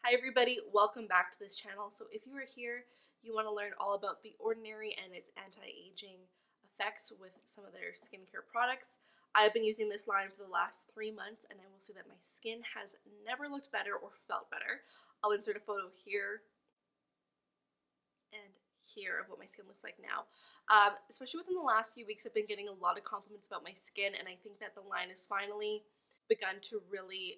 Hi everybody, welcome back to this channel. So if you are here, you want to learn all about The Ordinary and its anti-aging effects with some of their skincare products. I've been using this line for the last 3 months and I will say that my skin has never looked better or felt better. I'll insert a photo here and here of what my skin looks like now. Especially within the last few weeks, I've been getting a lot of compliments about my skin, and I think that the line has finally begun to really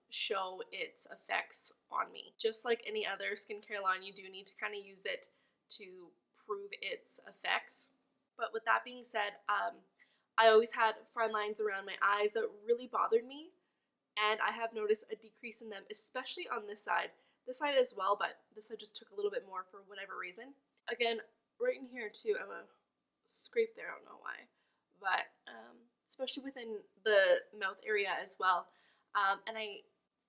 show its effects on me. Just like any other skincare line, you do need to kind of use it to prove its effects. But with that being said, I always had fine lines around my eyes that really bothered me, and I have noticed a decrease in them, especially on this side. This side as well, but this side just took a little bit more for whatever reason. Again, right in here too, I have a scrape there, I don't know why. But especially within the mouth area as well. And I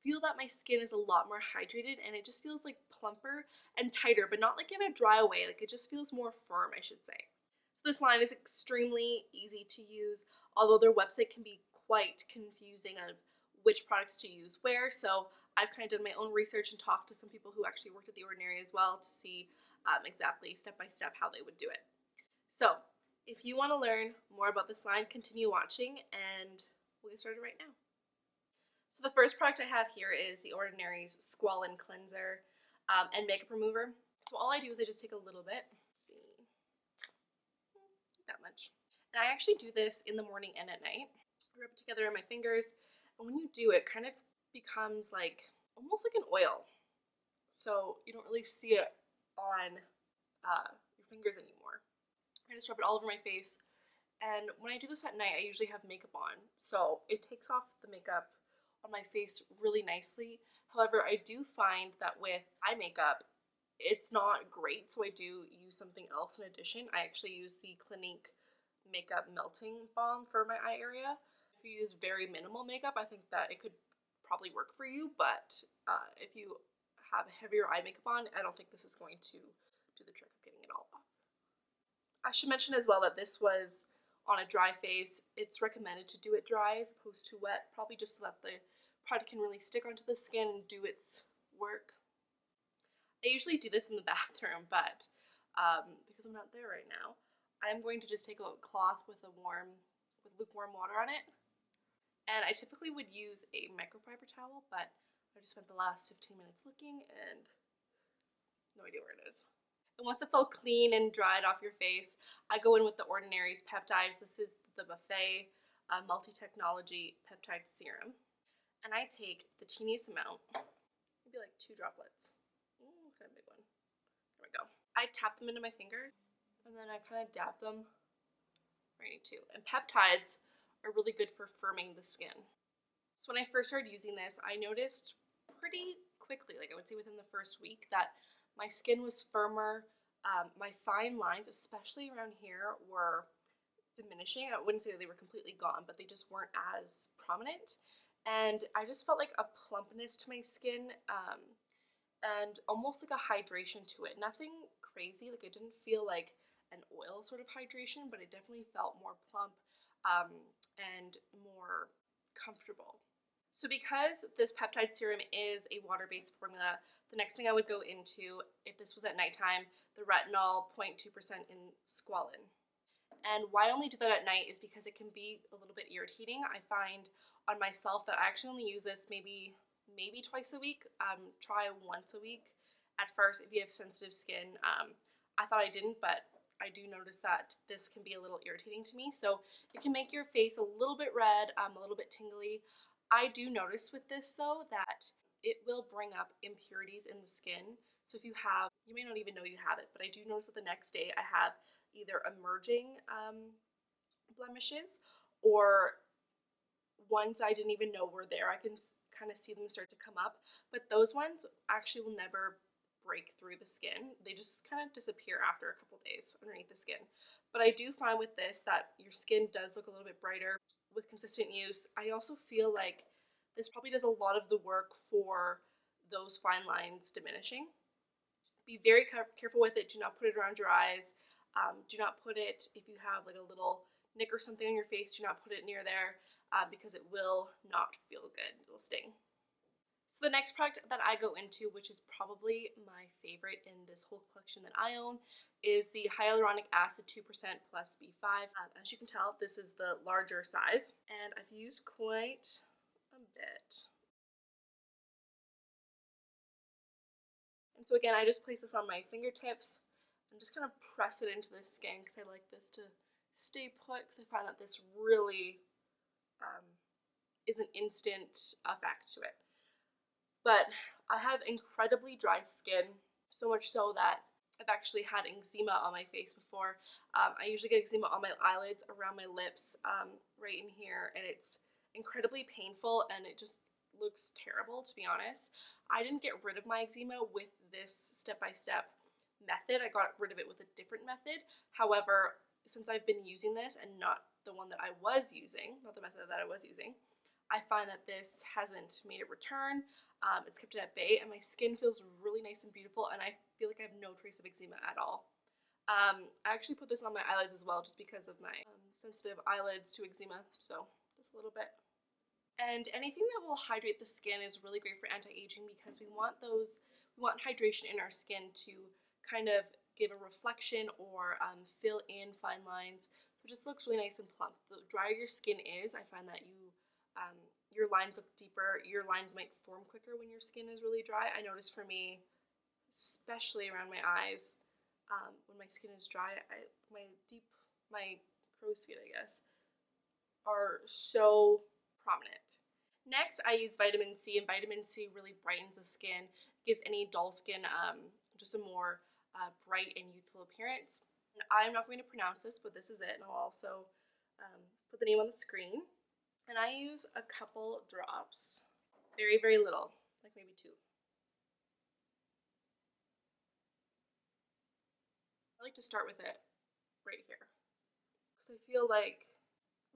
feel that my skin is a lot more hydrated and it just feels like plumper and tighter, but not like in a dry way. Like it just feels more firm, I should say. So this line is extremely easy to use, although their website can be quite confusing of which products to use where. So I've kind of done my own research and talked to some people who actually worked at The Ordinary as well to see exactly step by step how they would do it. So if you want to learn more about this line, continue watching and we'll get started right now. So the first product I have here is The Ordinary's Squalane Cleanser and Makeup Remover. So all I do is I just take a little bit, let's see, that much. And I actually do this in the morning and at night. I rub it together in my fingers, and when you do it, kind of becomes like almost like an oil. So you don't really see it on your fingers anymore. I just rub it all over my face, and when I do this at night, I usually have makeup on, so it takes off the makeup on my face really nicely. However, I do find that with eye makeup, it's not great, so I do use something else in addition. I actually use the Clinique Makeup Melting Balm for my eye area. If you use very minimal makeup, I think that it could probably work for you, but if you have heavier eye makeup on, I don't think this is going to do the trick of getting it all off. I should mention as well that this was on a dry face. It's recommended to do it dry as opposed to wet, probably just so that the product can really stick onto the skin and do its work. I usually do this in the bathroom, but because I'm not there right now, I'm going to just take a cloth with lukewarm water on it. And I typically would use a microfiber towel, but I just spent the last 15 minutes looking and no idea where it is. And once it's all clean and dried off your face, I go in with The Ordinary's peptides. This is the Buffet multi-technology peptide serum. And I take the teeniest amount, maybe like 2 droplets. It's kind of a big one. There we go. I tap them into my fingers, and then I kind of dab them right too. And peptides are really good for firming the skin. So when I first started using this, I noticed pretty quickly, like I would say within the first week, that my skin was firmer. My fine lines, especially around here, were diminishing. I wouldn't say that they were completely gone, but they just weren't as prominent. And I just felt like a plumpness to my skin and almost like a hydration to it. Nothing crazy, like it didn't feel like an oil sort of hydration, but it definitely felt more plump and more comfortable. So because this peptide serum is a water-based formula, the next thing I would go into, if this was at nighttime, the retinol 0.2% in Squalane. And why I only do that at night is because it can be a little bit irritating. I find on myself that I actually only use this maybe twice a week. Try once a week at first if you have sensitive skin. I thought I didn't, but I do notice that this can be a little irritating to me. So it can make your face a little bit red, a little bit tingly. I do notice with this though that it will bring up impurities in the skin. So if you may not even know you have it, but I do notice that the next day I have either emerging blemishes or ones I didn't even know were there. I can kind of see them start to come up, but those ones actually will never break through the skin. They just kind of disappear after a couple days underneath the skin. But I do find with this that your skin does look a little bit brighter with consistent use. I also feel like this probably does a lot of the work for those fine lines diminishing. Be very careful with it. Do not put it around your eyes. Do not put it, if you have like a little nick or something on your face, do not put it near there because it will not feel good. It will sting. So the next product that I go into, which is probably my favorite in this whole collection that I own, is the Hyaluronic Acid 2% plus B5. As you can tell, this is the larger size, and I've used quite a bit. And so again, I just place this on my fingertips and just kind of press it into the skin because I like this to stay put, because I find that this really is an instant effect to it. But I have incredibly dry skin, so much so that I've actually had eczema on my face before. I usually get eczema on my eyelids, around my lips, right in here, and it's incredibly painful and it just looks terrible, to be honest. I didn't get rid of my eczema with this step-by-step method. I got rid of it with a different method. However, since I've been using this and not the one that I was using, not the method that I was using, I find that this hasn't made it return. It's kept it at bay, and my skin feels really nice and beautiful, and I feel like I have no trace of eczema at all. I actually put this on my eyelids as well, just because of my sensitive eyelids to eczema, so just a little bit. And anything that will hydrate the skin is really great for anti-aging, because we want hydration in our skin to kind of give a reflection or fill in fine lines. So it just looks really nice and plump. The drier your skin is, I find that your lines look deeper. Your lines might form quicker when your skin is really dry. I notice for me, especially around my eyes, when my skin is dry, my crow's feet, I guess, are so prominent. Next, I use vitamin C, and vitamin C really brightens the skin, gives any dull skin just a more bright and youthful appearance. And I'm not going to pronounce this, but this is it, and I'll also put the name on the screen. And I use a couple drops, very, very little, like maybe 2. I like to start with it right here, because I feel like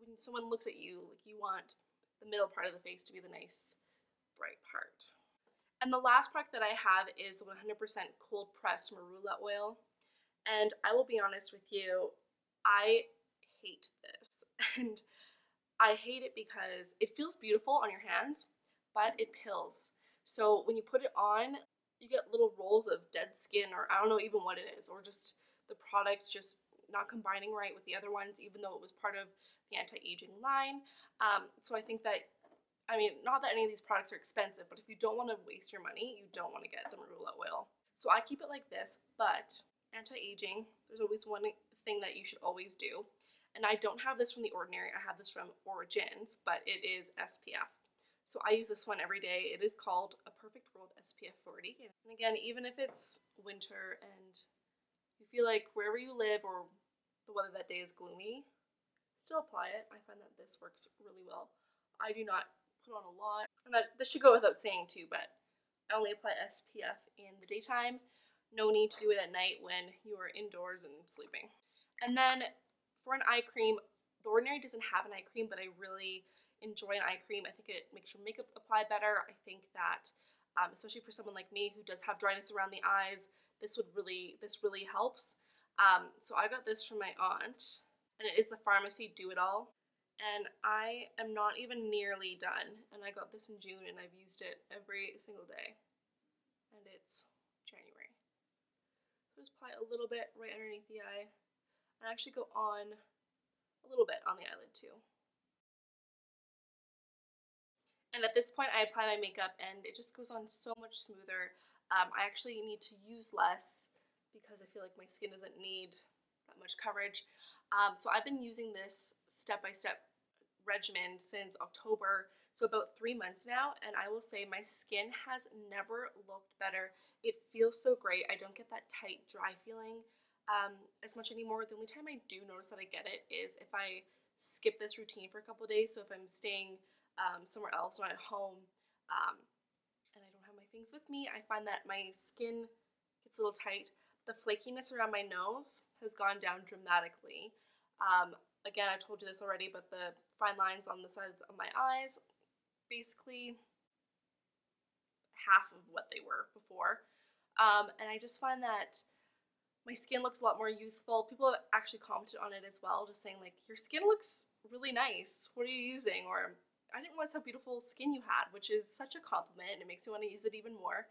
when someone looks at you, like, you want the middle part of the face to be the nice, bright part. And the last product that I have is the 100% Cold Pressed Marula Oil. And I will be honest with you, I hate this. And I hate it because it feels beautiful on your hands, but it pills. So when you put it on, you get little rolls of dead skin, or I don't know even what it is, or just the product just not combining right with the other ones, even though it was part of the anti-aging line. So I think that, I mean, not that any of these products are expensive, but if you don't want to waste your money, you don't want to get the marula oil. So I keep it like this, but anti-aging, there's always one thing that you should always do. And I don't have this from The Ordinary, I have this from Origins, but it is SPF. So I use this one every day. It is called A Perfect World SPF 40. And again, even if it's winter and you feel like wherever you live or the weather that day is gloomy, still apply it. I find that this works really well. I do not put on a lot, and this should go without saying too, but I only apply SPF in the daytime. No need to do it at night when you are indoors and sleeping. And then for an eye cream, The Ordinary doesn't have an eye cream, but I really enjoy an eye cream. I think it makes your makeup apply better. I think that, especially for someone like me who does have dryness around the eyes, this really helps. So I got this from my aunt, and it is the Pharmacy Do-It-All. And I am not even nearly done. And I got this in June, and I've used it every single day. And it's January. So just apply a little bit right underneath the eye. And actually go on a little bit on the eyelid too. And at this point, I apply my makeup, and it just goes on so much smoother. I actually need to use less because I feel like my skin doesn't need that much coverage. So I've been using this step-by-step regimen since October, so about 3 months now, and I will say my skin has never looked better. It feels so great. I don't get that tight, dry feeling as much anymore. The only time I do notice that I get it is if I skip this routine for a couple of days. So if I'm staying somewhere else, not at home, and I don't have my things with me, I find that my skin gets a little tight. The flakiness around my nose has gone down dramatically. Again, I told you this already, but the fine lines on the sides of my eyes, basically half of what they were before. And I just find that my skin looks a lot more youthful. People have actually commented on it as well, just saying like, your skin looks really nice. What are you using? Or I didn't realize how beautiful skin you had, which is such a compliment, and it makes me want to use it even more.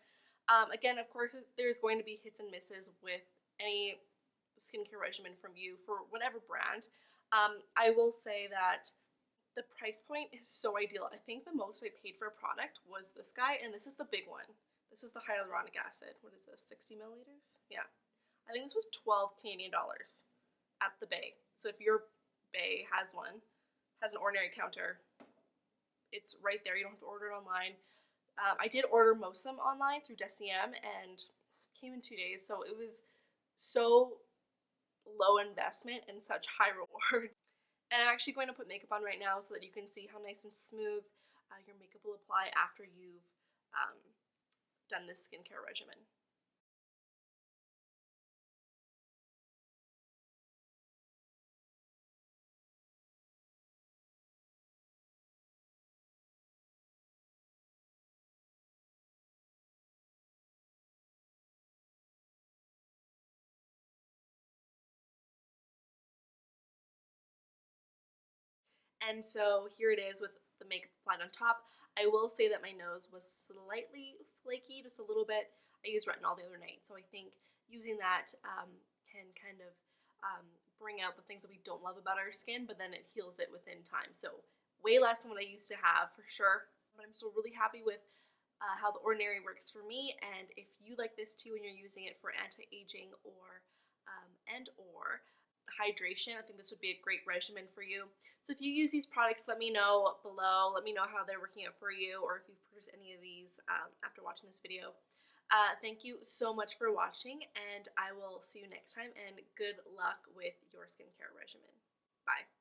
Again, of course, there's going to be hits and misses with any skincare regimen from you for whatever brand. I will say that the price point is so ideal. I think the most I paid for a product was this guy, and this is the big one. This is the hyaluronic acid. What is this, 60 milliliters? Yeah. I think this was 12 Canadian dollars at the Bay. So if your Bay has one, has an ordinary counter, it's right there. You don't have to order it online. I did order most of them online through Deciem and came in 2 days. So it was so low investment and such high reward. And I'm actually going to put makeup on right now so that you can see how nice and smooth your makeup will apply after you've um, done this skincare regimen. And so here it is with the makeup applied on top. I will say that my nose was slightly flaky, just a little bit. I used retinol the other night, so I think using that can kind of bring out the things that we don't love about our skin, but then it heals it within time. So way less than what I used to have for sure, but I'm still really happy with how the Ordinary works for me. And if you like this too and you're using it for anti-aging or and/or hydration, I think this would be a great regimen for you. So if you use these products, let me know below. Let me know how they're working out for you, or if you've purchased any of these after watching this video. Thank you so much for watching, and I will see you next time, and good luck with your skincare regimen. Bye.